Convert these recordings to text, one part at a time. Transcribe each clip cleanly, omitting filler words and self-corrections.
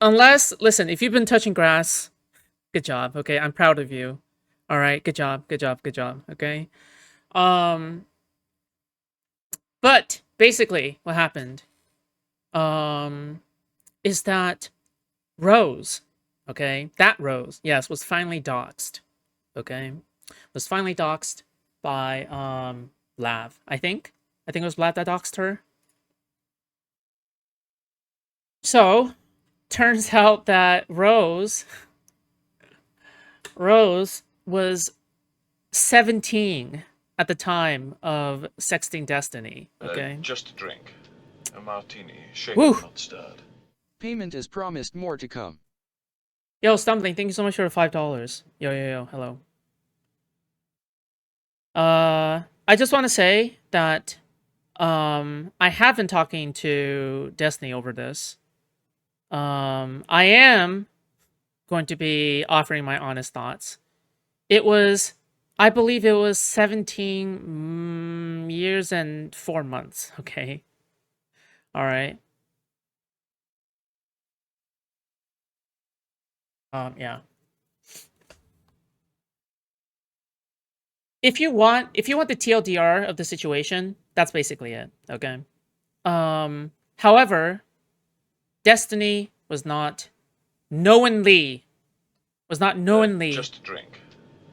Unless, listen, if you've been touching grass, good job. Okay, I'm proud of you. All right, good job, good job, good job. Okay. Um, but basically, what happened, um, is that Rose, okay, that Rose, yes, was finally doxxed. Okay, was finally doxxed by Lav. I think it was Lav that doxed her. So turns out that Rose was 17 at the time of sexting Destiny. Okay. Just a drink. A martini, Woo! shaken, not stirred. Payment is promised, more to come. Yo, Stumbling, thank you so much for the $5. Yo, hello. I just want to say that I have been talking to Destiny over this. I am going to be offering my honest thoughts. It was, I believe it was 17 years and 4 months. Okay. All right. Yeah. If you want the TLDR of the situation, that's basically it. Okay. However, Destiny knowingly was not knowingly Just a drink.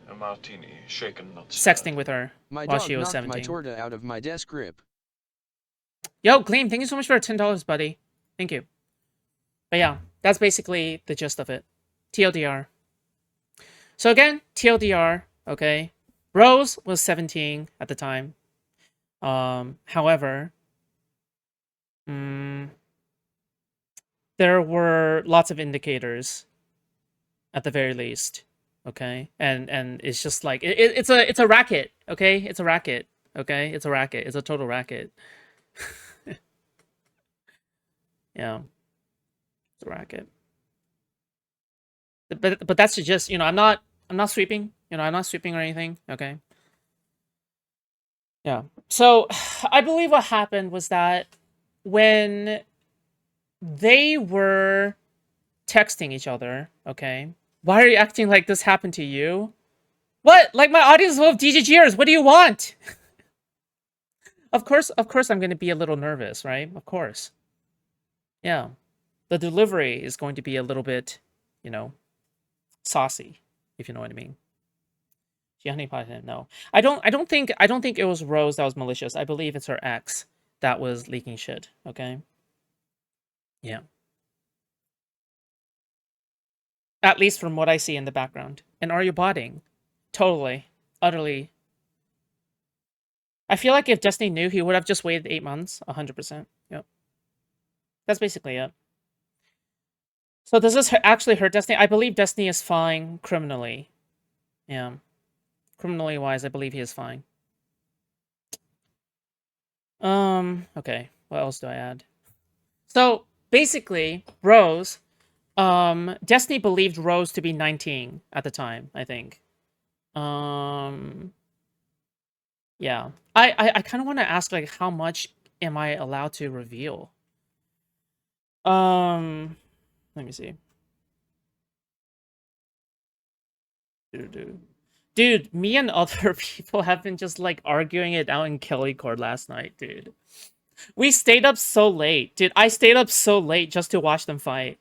A martini, shaken, not stirred. sexting with her My while dog she was knocked my 17. torta out of my desk grip. Yo, Gleam, thank you so much for $10, buddy. Thank you. But yeah, that's basically the gist of it. TLDR. So again, TLDR, okay. Rose was 17 at the time. However, there were lots of indicators at the very least. Okay. And it's just like it's a racket, okay? It's a racket. Okay? It's a racket. It's a total racket. Yeah. It's a racket. But that's just, I'm not sweeping. I'm not sweeping or anything. Okay. Yeah. So I believe what happened was that when they were texting each other, okay. Why are you acting like this happened to you? What? Like my audience is full of DGGers. What do you want? Of course, I'm going to be a little nervous, right? Of course. Yeah. The delivery is going to be a little bit, saucy, if you know what I mean. She honeypotted him. No, I don't think it was Rose that was malicious. I believe it's her ex that was leaking shit. Okay. Yeah. At least from what I see in the background. And are you botting? Totally, utterly. I feel like if Destiny knew, he would have just waited 8 months. 100%. Yep. That's basically it. So does this actually hurt Destiny? I believe Destiny is fine criminally. Yeah. Criminally wise, I believe he is fine. Okay. What else do I add? So basically, Rose, Destiny believed Rose to be 19 at the time, I think. Yeah. I kind of want to ask, like, how much am I allowed to reveal? Let me see. Dude, me and other people have been just like arguing it out in Kelly Court last night, dude. We stayed up so late. Dude, I stayed up so late just to watch them fight.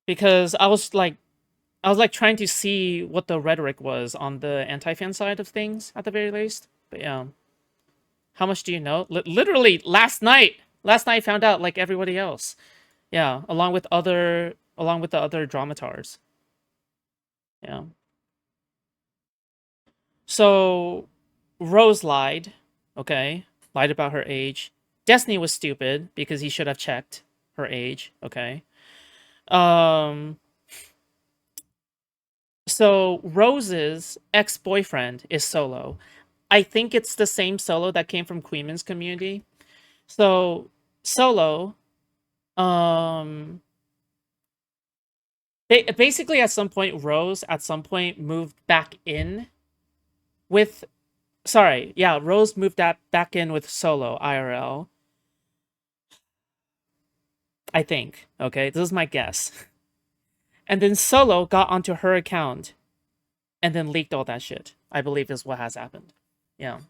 Because I was like trying to see what the rhetoric was on the anti-fan side of things at the very least. But yeah. How much do you know? Literally last night. Last night I found out like everybody else. Yeah, along with the other dramatars. Yeah. So Rose lied, okay? Lied about her age. Destiny was stupid because he should have checked her age, okay? Um so Rose's ex-boyfriend is Solo. I think it's the same Solo that came from Queenman's community. So Solo, um basically at some point Rose at some point moved back in with sorry, yeah, Rose moved that back in with Solo IRL. I think. Okay, this is my guess. And then Solo got onto her account and then leaked all that shit. I believe is what has happened. Yeah.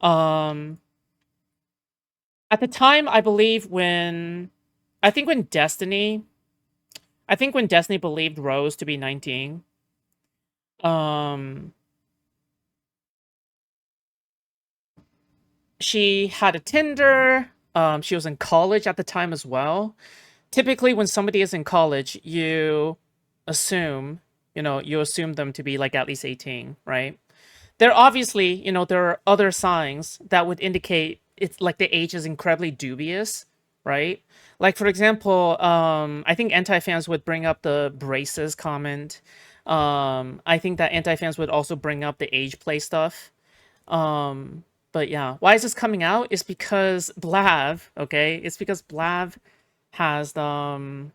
Um at the time, I believe I think when Destiny believed Rose to be 19, um she had a Tinder. She was in college at the time as well. Typically, when somebody is in college, assume, you assume them to be like at least 18, right? There obviously, there are other signs that would indicate it's like the age is incredibly dubious, right? Like for example, I think anti-fans would bring up the braces comment. I think that anti-fans would also bring up the age play stuff. But yeah, why is this coming out? It's because Blav, okay? It's because Blav has doxed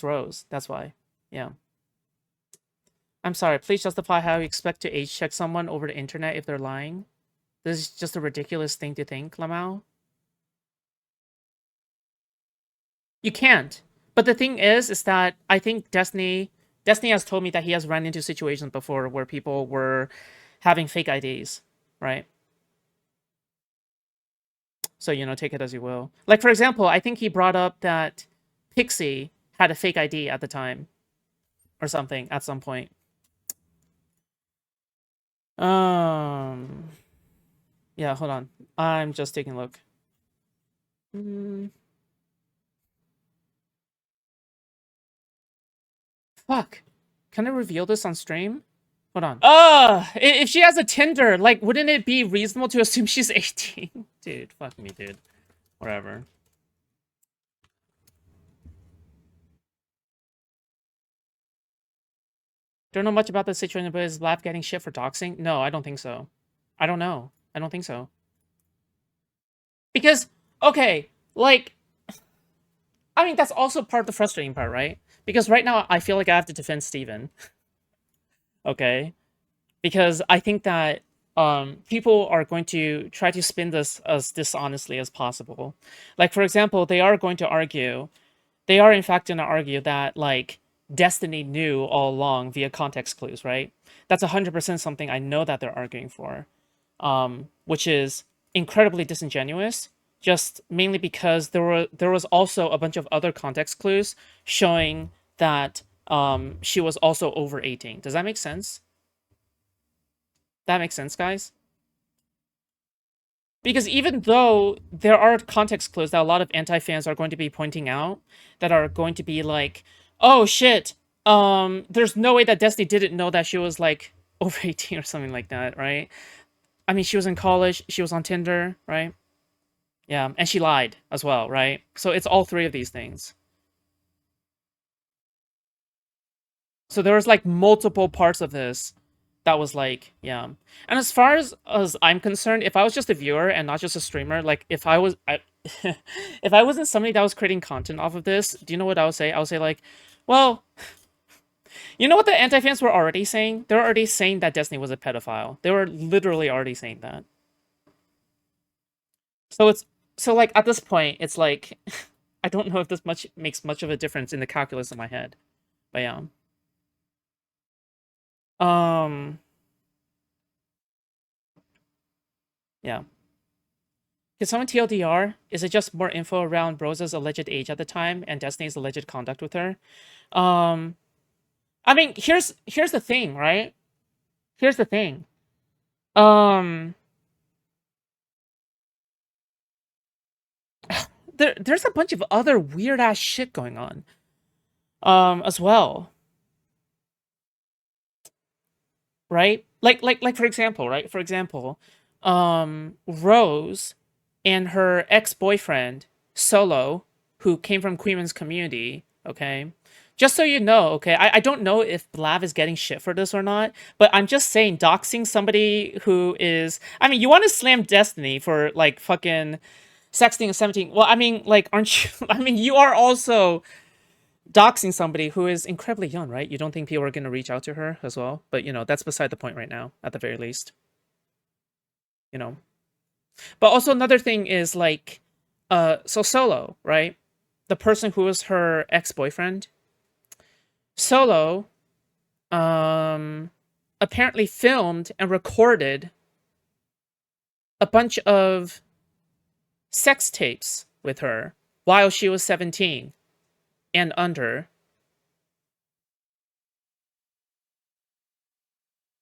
Rose. That's why. Yeah. I'm sorry. Please justify how you expect to age check someone over the internet if they're lying. This is just a ridiculous thing to think, Lamau. You can't. But the thing is that I think Destiny has told me that he has run into situations before where people were having fake IDs, right? So, take it as you will. Like, for example, I think he brought up that Pixie had a fake ID at the time or something at some point. Yeah, hold on. I'm just taking a look. Fuck. Can I reveal this on stream? Hold on. If she has a Tinder, like, wouldn't it be reasonable to assume she's 18? Dude, fuck me, dude. Whatever. Don't know much about the situation, but is Blav getting shit for doxing? No, I don't think so. I don't know. I don't think so. Because, okay, like, I mean, that's also part of the frustrating part, right? Because right now, I feel like I have to defend Steven. Okay? Because I think that people are going to try to spin this as dishonestly as possible. Like, for example, they are in fact going to argue that, like, Destiny knew all along via context clues, right? That's 100% something I know that they're arguing for, which is incredibly disingenuous, just mainly because there was also a bunch of other context clues showing that she was also over 18. Does that make sense? That makes sense, guys? Because even though there are context clues that a lot of anti-fans are going to be pointing out, that are going to be like, oh shit, there's no way that Destiny didn't know that she was like over 18 or something like that, right? I mean, she was in college, she was on Tinder, right? Yeah, and she lied as well, right? So it's all three of these things. So there was like multiple parts of this that was like, yeah. And as far as I'm concerned, if I was just a viewer and not just a streamer, like if if I wasn't somebody that was creating content off of this, do you know what I would say? I would say like, well, you know what the anti-fans were already saying? They're already saying that Destiny was a pedophile. They were literally already saying that. So like at this point, it's like I don't know if this makes much of a difference in the calculus in my head. But yeah. Um yeah. Can someone TLDR? Is it just more info around Rosa's alleged age at the time and Destiny's alleged conduct with her? Um, I mean, here's the thing, right? Here's the thing. There's a bunch of other weird ass shit going on. As well. Right? Like for example, right? For example, Rose and her ex-boyfriend, Solo, who came from Queen's community, okay? Just so you know, okay, I don't know if Blav is getting shit for this or not, but I'm just saying, doxing somebody who is... I mean, you want to slam Destiny for, like, fucking sexting a 17... Well, I mean, like, aren't you... I mean, you are also doxing somebody who is incredibly young, right? You don't think people are going to reach out to her as well? But, that's beside the point right now, at the very least. But also another thing is, like, so Solo, right? the person who was her ex-boyfriend, Solo, apparently filmed and recorded a bunch of sex tapes with her while she was 17 and under.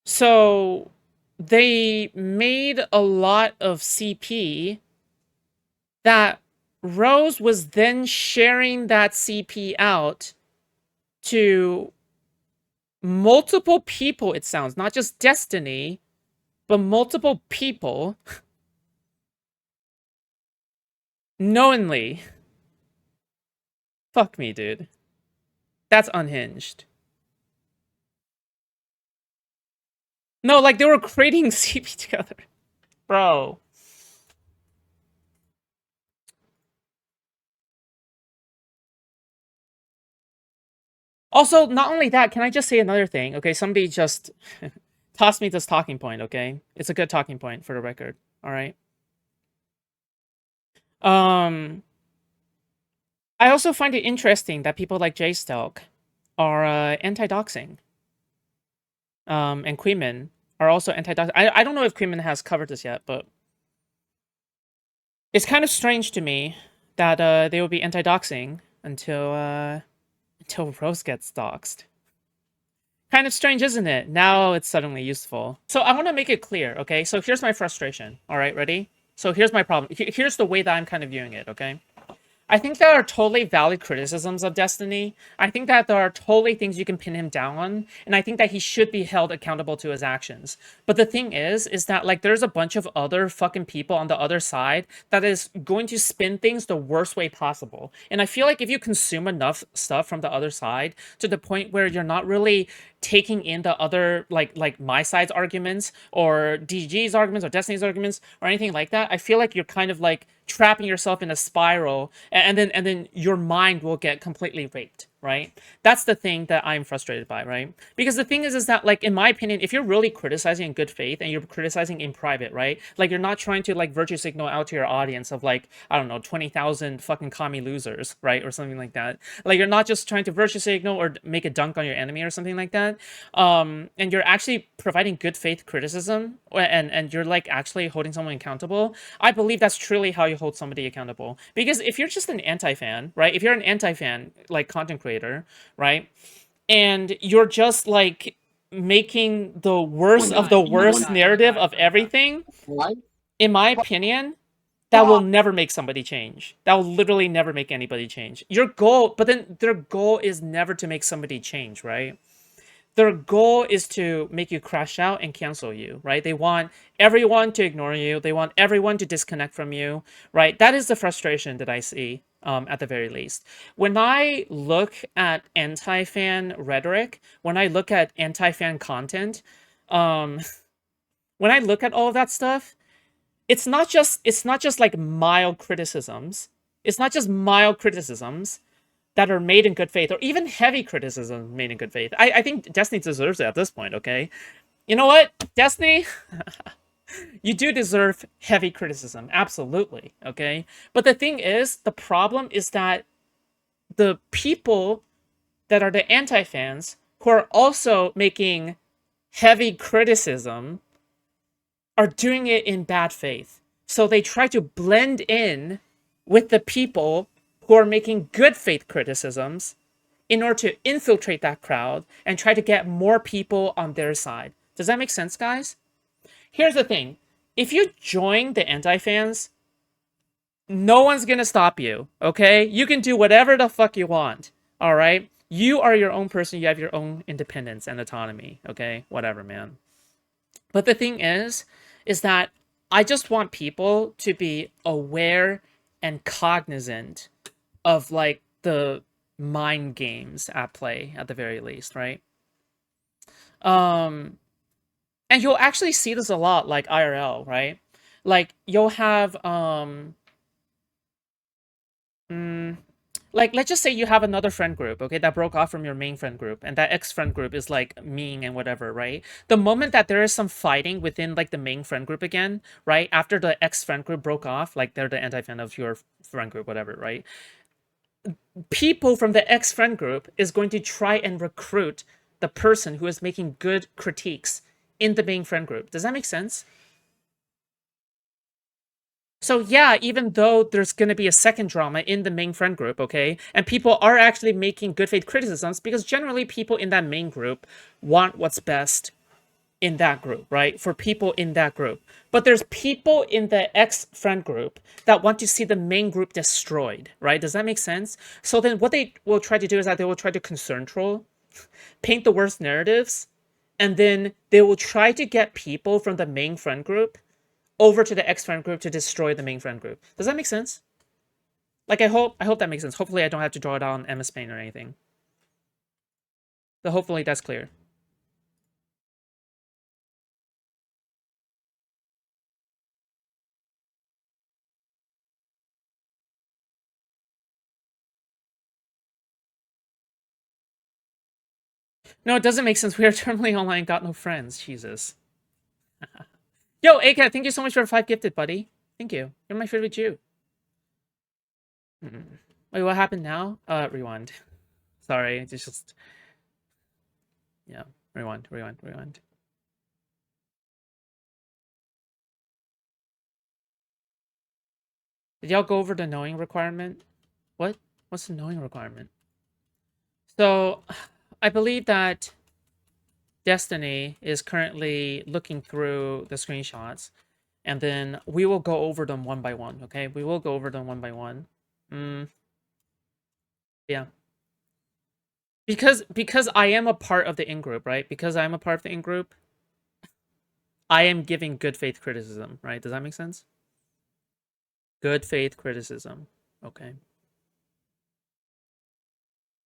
So they made a lot of CP that Rose was then sharing that CP out to multiple people, it sounds, not just Destiny, but multiple people knowingly. Fuck me, dude. That's unhinged. No, like they were creating CP together. Bro. Also, not only that, can I just say another thing? Okay, somebody just tossed me this talking point, okay? It's a good talking point for the record, all right? I also find it interesting that people like Jay Stelk are anti-doxing. And Queeman are also anti-doxing. I don't know if Queeman has covered this yet, but it's kind of strange to me that they will be anti-doxing until Rose gets doxed. Kind of strange, isn't it? Now it's suddenly useful. So I want to make it clear, okay? So here's my frustration. All right, ready? So here's my problem. Here's the way that I'm kind of viewing it, okay? I think there are totally valid criticisms of Destiny. I think that there are totally things you can pin him down on, and I think that he should be held accountable to his actions. But the thing is that like there's a bunch of other fucking people on the other side that is going to spin things the worst way possible. And I feel like if you consume enough stuff from the other side to the point where you're not really taking in the other like my side's arguments or DG's arguments or Destiny's arguments or anything like that, I feel like you're kind of like trapping yourself in a spiral, and then your mind will get completely raped, right? That's the thing that I'm frustrated by, right? Because the thing is that like in my opinion, if you're really criticizing in good faith and you're criticizing in private, right? Like you're not trying to like virtue signal out to your audience of like, I don't know, 20,000 fucking commie losers, right? Or something like that. Like you're not just trying to virtue signal or make a dunk on your enemy or something like that. And you're actually providing good faith criticism, and you're like actually holding someone accountable. I believe that's truly how you hold somebody accountable. Because if you're just an anti-fan, right? If you're an anti-fan, like content creator, right? And you're just like making the worst of the worst narrative of everything, in my opinion, that will never make somebody change. That will literally never make anybody change. Your goal, but then their goal is never to make somebody change, right? Their goal is to make you crash out and cancel you, right? They want everyone to ignore you. They want everyone to disconnect from you, right? That is the frustration that I see, at the very least. When I look at anti-fan rhetoric, when I look at anti-fan content, um, when I look at all of that stuff, it's not just like mild criticisms. It's not just mild criticisms that are made in good faith, or even heavy criticism made in good faith. I think Destiny deserves it at this point, okay? You know what? Destiny, you do deserve heavy criticism, absolutely, okay? But the thing is, the problem is that the people that are the anti-fans who are also making heavy criticism are doing it in bad faith. So they try to blend in with the people who are making good faith criticisms in order to infiltrate that crowd and try to get more people on their side. Does that make sense, guys? Here's the thing. If you join the anti-fans, no one's gonna stop you, okay? You can do whatever the fuck you want, all right? You are your own person. You have your own independence and autonomy, okay? Whatever, man. But the thing is that I just want people to be aware and cognizant of like the mind games at play at the very least, right? And you'll actually see this a lot like IRL, right? Like you'll have like let's just say you have another friend group, okay, that broke off from your main friend group, and that ex-friend group is like mean and whatever, right? The moment that there is some fighting within like the main friend group again, right, after the ex-friend group broke off, like they're the anti-fan of your friend group, whatever, right? people from the X friend group is going to try and recruit the person who is making good critiques in the main friend group. Does that make sense? So yeah, even though there's going to be a second drama in the main friend group, okay, and people are actually making good faith criticisms because generally people in that main group want what's best in that group, right? For people in that group. But there's people in the X friend group that want to see the main group destroyed, right? Does that make sense? So then what they will try to do is that they will try to concern troll, paint the worst narratives, and then they will try to get people from the main friend group over to the X friend group to destroy the main friend group. Does that make sense? Like I hope that makes sense. Hopefully I don't have to draw it out on MS Paint or anything. So hopefully that's clear. No, it doesn't make sense. We are terminally online, got no friends. Jesus. Yo, AK, thank you so much for 5 gifted, buddy. Thank you. You're my favorite Jew. Wait, what happened now? Rewind. Sorry, it's just... Yeah, rewind. Did y'all go over the knowing requirement? What? What's the knowing requirement? So, I believe that Destiny is currently looking through the screenshots, and then we will go over them one by one, okay? We will go over them one by one. Yeah. Because I am a part of the in-group, right? Because I'm a part of the in-group, I am giving good faith criticism, right? Does that make sense? Good faith criticism. Okay.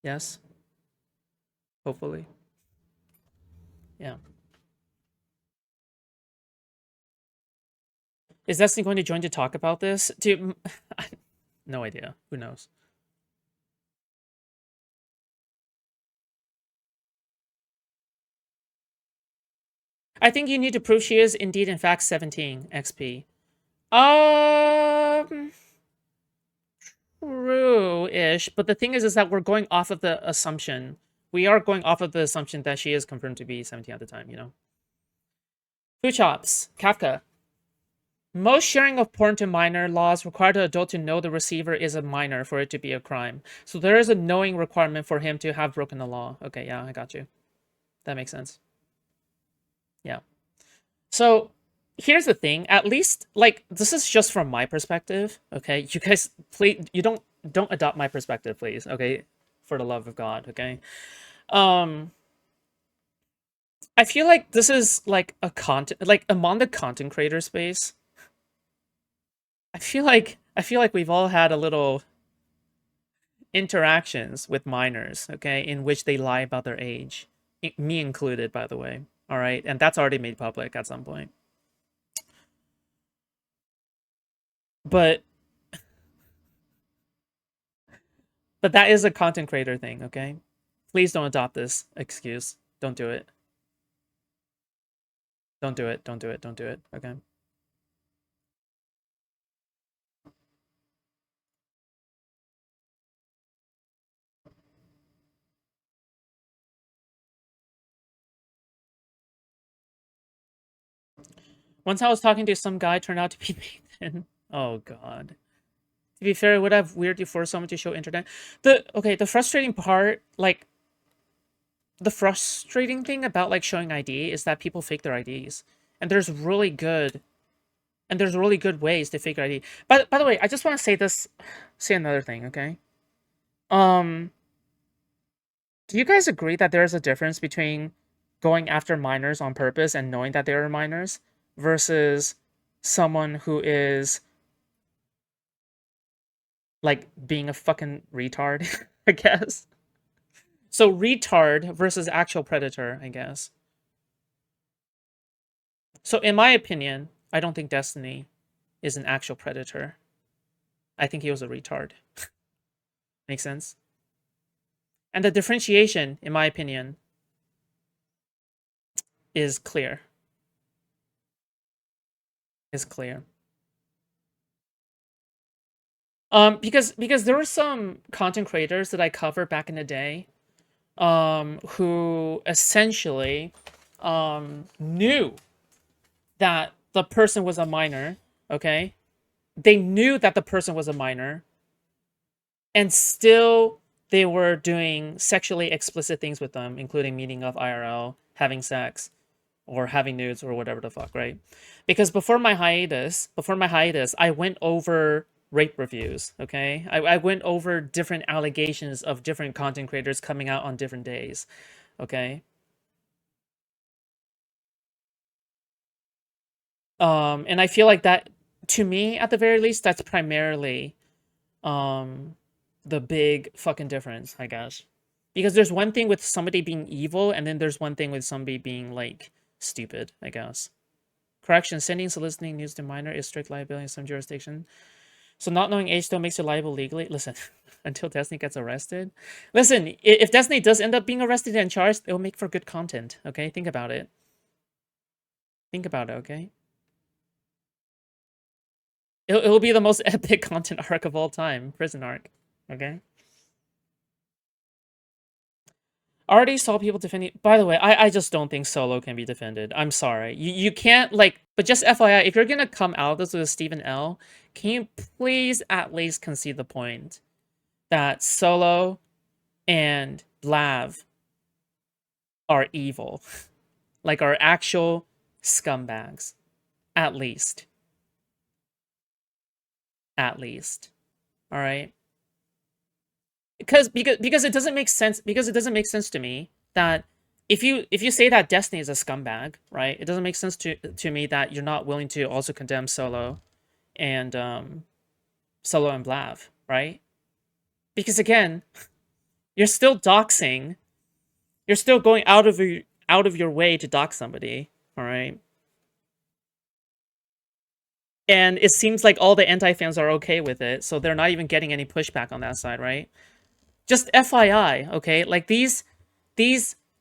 Yes? Hopefully. Yeah. Is Destiny going to join to talk about this? Dude, no idea. Who knows? I think you need to prove she is indeed, in fact, 17 XP. True-ish. But the thing is that we're going off of the assumption. We are going off of the assumption that she is confirmed to be 17 at the time, you know? Foodshops. Kafka. Most sharing of porn to minor laws require the adult to know the receiver is a minor for it to be a crime. So there is a knowing requirement for him to have broken the law. Okay, yeah, I got you. That makes sense. Yeah. So here's the thing. At least, like, this is just from my perspective. Okay, you guys, please, you don't adopt my perspective, please. Okay, for the love of God. Okay. I feel like this is like a content, like among the content creator space. I feel like we've all had a little interactions with minors, okay, in which they lie about their age, me included, by the way. All right, and that's already made public at some point. But that is a content creator thing, okay? Please don't adopt this excuse. Don't do it. Don't do it. Don't do it. Don't do it. Okay. Once I was talking to some guy, turned out to be Nathan. Oh god. To be fair, it would have weirdly forced someone to show internet. The frustrating part, like, the frustrating thing about like showing ID is that people fake their IDs, and there's really good ways to fake your ID. But by the way, I just want to say another thing, okay? Um, do you guys agree that there's a difference between going after minors on purpose and knowing that they are minors versus someone who is like being a fucking retard, I guess? So retard versus actual predator, I guess. So in my opinion, I don't think Destiny is an actual predator. I think he was a retard. Makes sense? And the differentiation, in my opinion, is clear. Is clear. Because there were some content creators that I covered back in the day, who essentially, knew that the person was a minor. Okay, they knew that the person was a minor, and still they were doing sexually explicit things with them, including meeting up IRL, having sex, or having nudes or whatever the fuck, right? Because before my hiatus, I went over rape reviews, okay? I went over different allegations of different content creators coming out on different days, okay? And I feel like that, to me, at the very least, that's primarily um the big fucking difference, I guess. Because there's one thing with somebody being evil, and then there's one thing with somebody being like stupid, I guess. Correction, sending soliciting news to minor is strict liability in some jurisdiction. So not knowing age still makes you liable legally. Listen, until Destiny gets arrested. Listen, if Destiny does end up being arrested and charged, it'll make for good content, okay? Think about it. Think about it, okay? It'll be the most epic content arc of all time. Prison arc, okay? Already saw people defending. By the way, I just don't think Solo can be defended. I'm sorry. You can't, like, but just FYI, if you're gonna come out of this with Stephen L, can you please at least concede the point that Solo and Blav are evil, like are actual scumbags, at least. At least. All right. Because it doesn't make sense, because it doesn't make sense to me that if you say that Destiny is a scumbag, right? It doesn't make sense to me that you're not willing to also condemn Solo and Blav, right? Because again, you're still doxing. You're still going out of your way to dox somebody, all right? And it seems like all the anti-fans are okay with it, so they're not even getting any pushback on that side, right? Just FYI, okay? Like these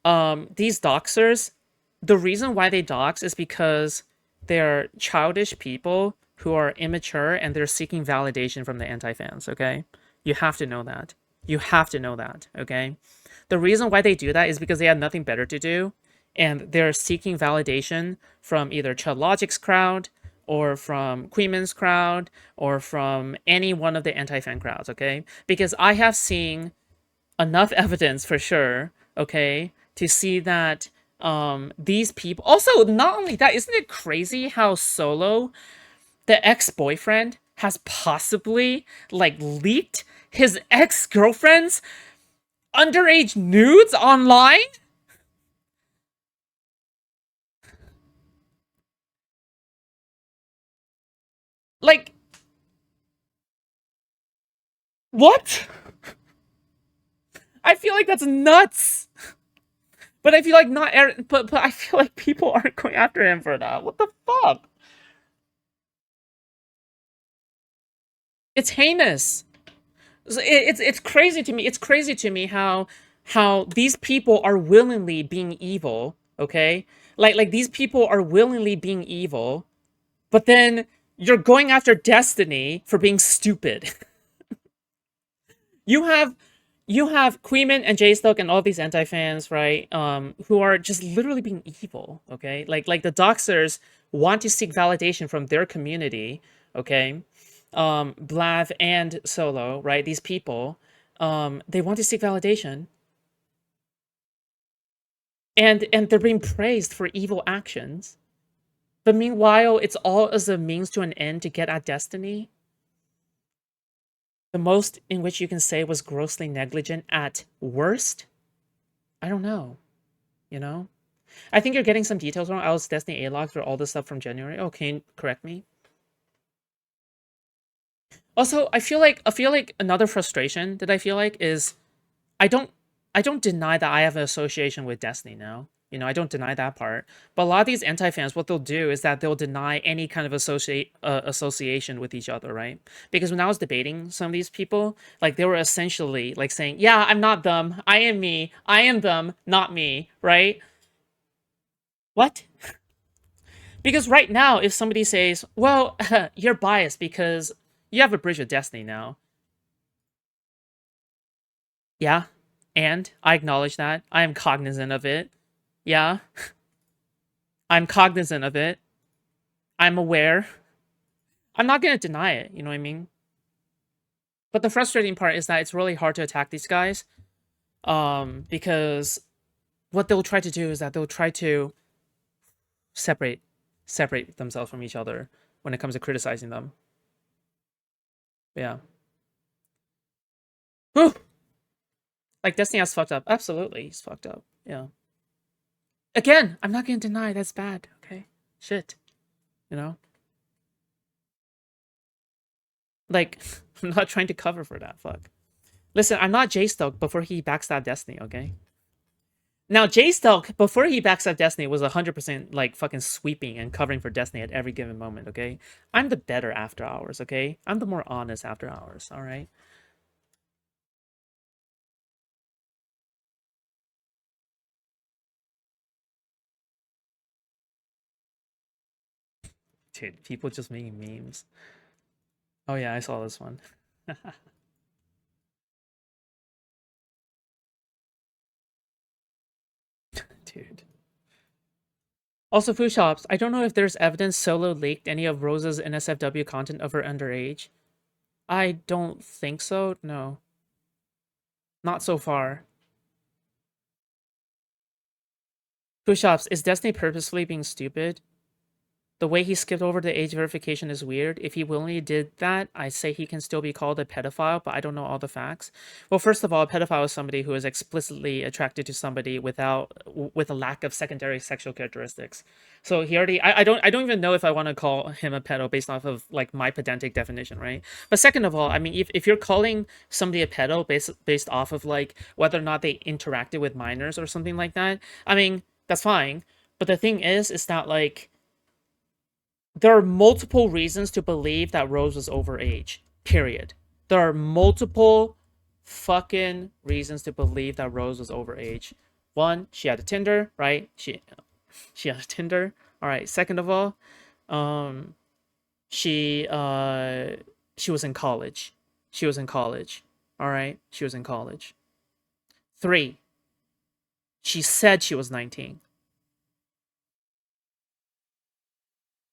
doxers, the reason why they dox is because they're childish people who are immature and they're seeking validation from the anti-fans, okay? You have to know that. You have to know that, okay? The reason why they do that is because they have nothing better to do, and they're seeking validation from either Chud Logic's crowd, or from Queenman's crowd, or from any one of the anti-fan crowds, okay? Because I have seen enough evidence for sure, okay, to see that these people, also not only that, isn't it crazy how Solo, the ex-boyfriend, has possibly like leaked his ex-girlfriend's underage nudes online? Like, what? I feel like that's nuts. But I feel like not, but I feel like people aren't going after him for that. What the fuck? It's heinous. It's crazy to me. It's crazy to me how these people are willingly being evil. Okay, like these people are willingly being evil, but then you're going after Destiny for being stupid. you have you have Queeman and J-Stoke and all these anti-fans, right? Who are just literally being evil. Okay, like the Doxers want to seek validation from their community. Okay, Blav and Solo, right? These people, they want to seek validation, and they're being praised for evil actions. But meanwhile, it's all as a means to an end to get at Destiny. The most in which you can say was grossly negligent at worst. I don't know. You know, I think you're getting some details wrong. I was Destiny A-log for all this stuff from January. Okay, correct me. Also, I feel like another frustration that I feel like is I don't I don't deny that I have an association with Destiny now. You know, I don't deny that part. But a lot of these anti-fans, what they'll do is that they'll deny any kind of association with each other, right? Because when I was debating some of these people, like they were essentially like saying, "Yeah, I'm not them. I am me. I am them, not me." Right? What? Because right now, if somebody says, "Well, you're biased because You have a bridge with Destiny now. Yeah, and I acknowledge that. I am cognizant of it. Yeah, I'm cognizant of it. I'm aware. I'm not gonna deny it, you know what I mean? But the frustrating part is that it's really hard to attack these guys. Because what they'll try to do is that they'll try to separate themselves from each other when it comes to criticizing them. Yeah. Whew. Like Destiny has fucked up. Absolutely, he's fucked up. Yeah. Again, I'm not gonna deny that's bad. Okay. Shit. You know. Like, I'm not trying to cover for that. Fuck. Listen, I'm not J-Stoke before he backstabbed Destiny. Okay. Now, J-Stoke, before he backstabbed Destiny, was 100% like fucking sweeping and covering for Destiny at every given moment, okay? I'm the better after hours, okay? I'm the more honest after hours, alright? Dude, people just making memes. Oh yeah, I saw this one. Dude. Also, Foodshops, I don't know if there's evidence Solo leaked any of Rose's NSFW content of her underage. I don't think so, no. Not so far. Foodshops, is Destiny purposefully being stupid? The way he skipped over the age verification is weird. If he willingly did that, I say he can still be called a pedophile, but I don't know all the facts. Well, first of all, a pedophile is somebody who is explicitly attracted to somebody with a lack of secondary sexual characteristics. So he already, I don't even know if I want to call him a pedo based off of like my pedantic definition, right? But second of all, I mean, if you're calling somebody a pedo based off of like whether or not they interacted with minors or something like that, I mean, that's fine. But the thing is that like there are multiple reasons to believe that Rose was overage. Period. There are multiple fucking reasons to believe that Rose was overage. One, she had a Tinder, right? She had a Tinder. All right. Second of all, um, she was in college. She was in college. All right. She was in college. Three, she said she was 19.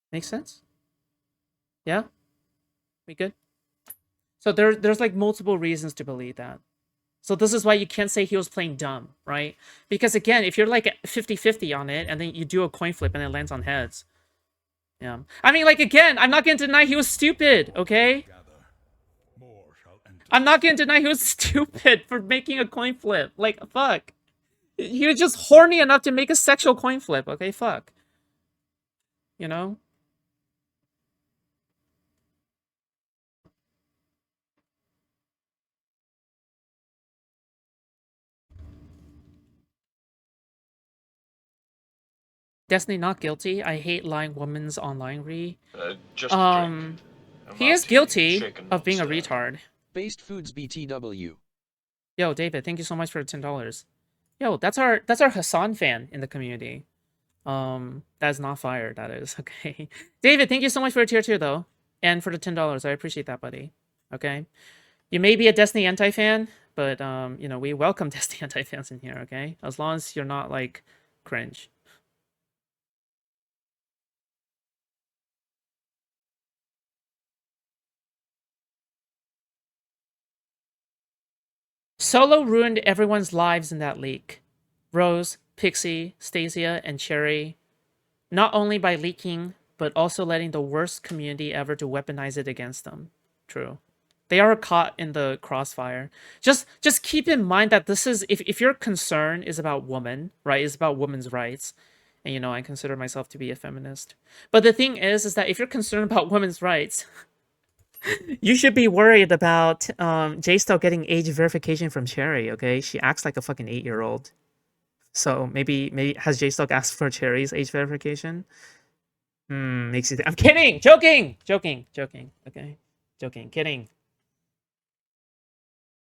Makes sense? Yeah? We good? So there's like multiple reasons to believe that. So this is why you can't say he was playing dumb, right? Because again, if you're like 50-50 on it and then you do a coin flip and it lands on heads. Yeah. I mean, like, again, I'm not going to deny he was stupid, okay? I'm not going to deny he was stupid for making a coin flip. Like, fuck. He was just horny enough to make a sexual coin flip, okay? Fuck. You know? Destiny not guilty. I hate lying woman's online re. Just a drink. A He is martini, guilty shaken, of not being a stirred. retard. Based Foods BTW. Yo, David, thank you so much for the $10. Yo, that's our Hassan fan in the community. That is not fire, that is. Okay. David, thank you so much for a tier 2 though. And for the $10. I appreciate that, buddy. Okay. You may be a Destiny anti-fan, but you know, we welcome Destiny anti-fans in here, okay? As long as you're not like cringe. Solo ruined everyone's lives in that leak. Rose, Pixie, Stasia, and Cherry. Not only by leaking, but also letting the worst community ever to weaponize it against them. True. They are caught in the crossfire. Just keep in mind that this is if your concern is about women, right? Is about women's rights. And you know, I consider myself to be a feminist. But the thing is that if you're concerned about women's rights, you should be worried about J-Star getting age verification from Cherry, okay? She acts like a fucking 8-year-old. So maybe has J-Stock asked for Cherry's age verification? Makes you I'm kidding! Joking! Okay? Joking, kidding.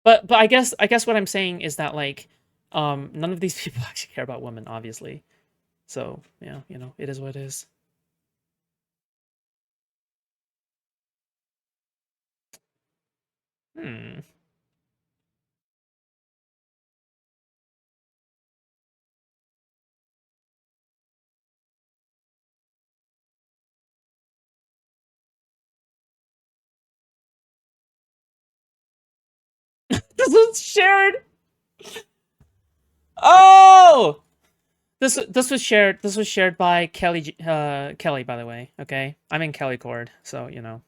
But I guess what I'm saying is that like none of these people actually care about women, obviously. So, yeah, you know, it is what it is. Hmm. This was shared. Oh, this was shared. This was shared by Kelly. Kelly, by the way. Okay, I'm in Kelly Cord, so you know.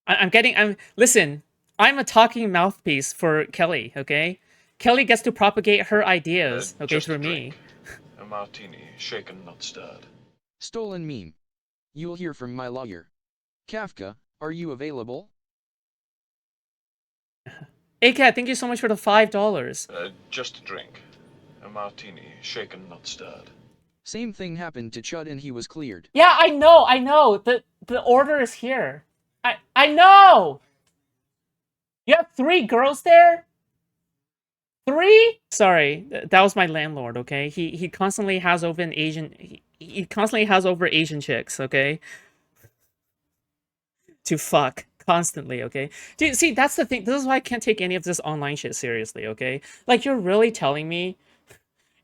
I'm getting. I'm listen. I'm a talking mouthpiece for Kelly. Okay, Kelly gets to propagate her ideas. Okay, Just a through me. drink. A martini, shaken, not stirred. Stolen meme. You'll hear from my lawyer. Kafka, are you available? Hey, Kat, thank you so much for the $5. Just a drink. A martini, shaken, not stirred. Same thing happened to Chud and he was cleared. Yeah, I know. I know. The order is here. I know. You have 3 girls there. 3? Sorry, that was my landlord. Okay, he constantly has over an Asian. He constantly has over Asian chicks. Okay, to fuck constantly. Okay, dude. See, that's the thing. This is why I can't take any of this online shit seriously. Okay, like you're really telling me.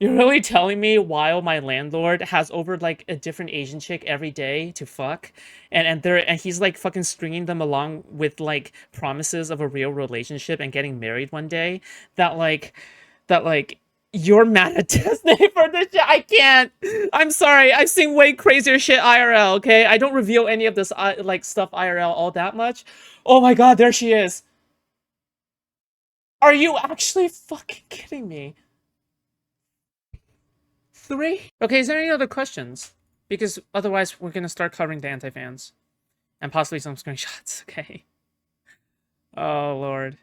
You're really telling me while my landlord has over like a different Asian chick every day to fuck, and he's like fucking stringing them along with like promises of a real relationship and getting married one day, that like that like you're mad at Disney for this shit. I can't. I'm sorry. I've seen way crazier shit IRL. Okay, I don't reveal any of this like stuff IRL all that much. Oh my god, there she is. Are you actually fucking kidding me? 3? Okay, is there any other questions? Because otherwise, we're gonna start covering the anti-fans. And possibly some screenshots, okay? Oh, Lord.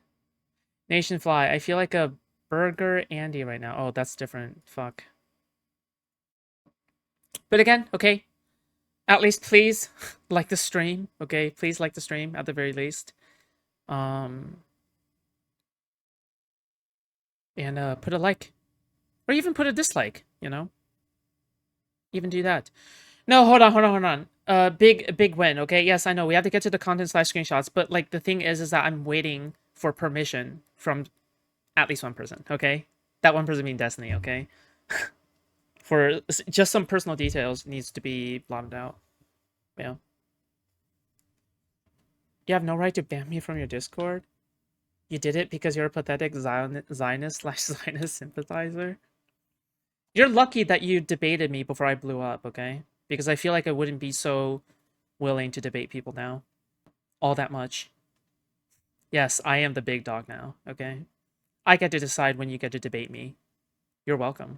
Nation Fly, I feel like a Burger Andy right now. Oh, that's different. Fuck. But again, okay, at least please like the stream, okay? Please like the stream at the very least. And put a like. Or even put a dislike, you know? Even do that. No, hold on. Big win. Okay, yes, I know we have to get to the content slash screenshots, but like the thing is that I'm waiting for permission from at least one person. Okay, that one person being Destiny. Okay, for just some personal details needs to be blotted out. Yeah, you have no right to ban me from your Discord. You did it because you're a pathetic Zionist slash Zionist sympathizer. You're lucky that you debated me before I blew up. Okay, because I feel like I wouldn't be so willing to debate people now all that much. Yes, I am the big dog now, okay? I get to decide when you get to debate me. You're welcome.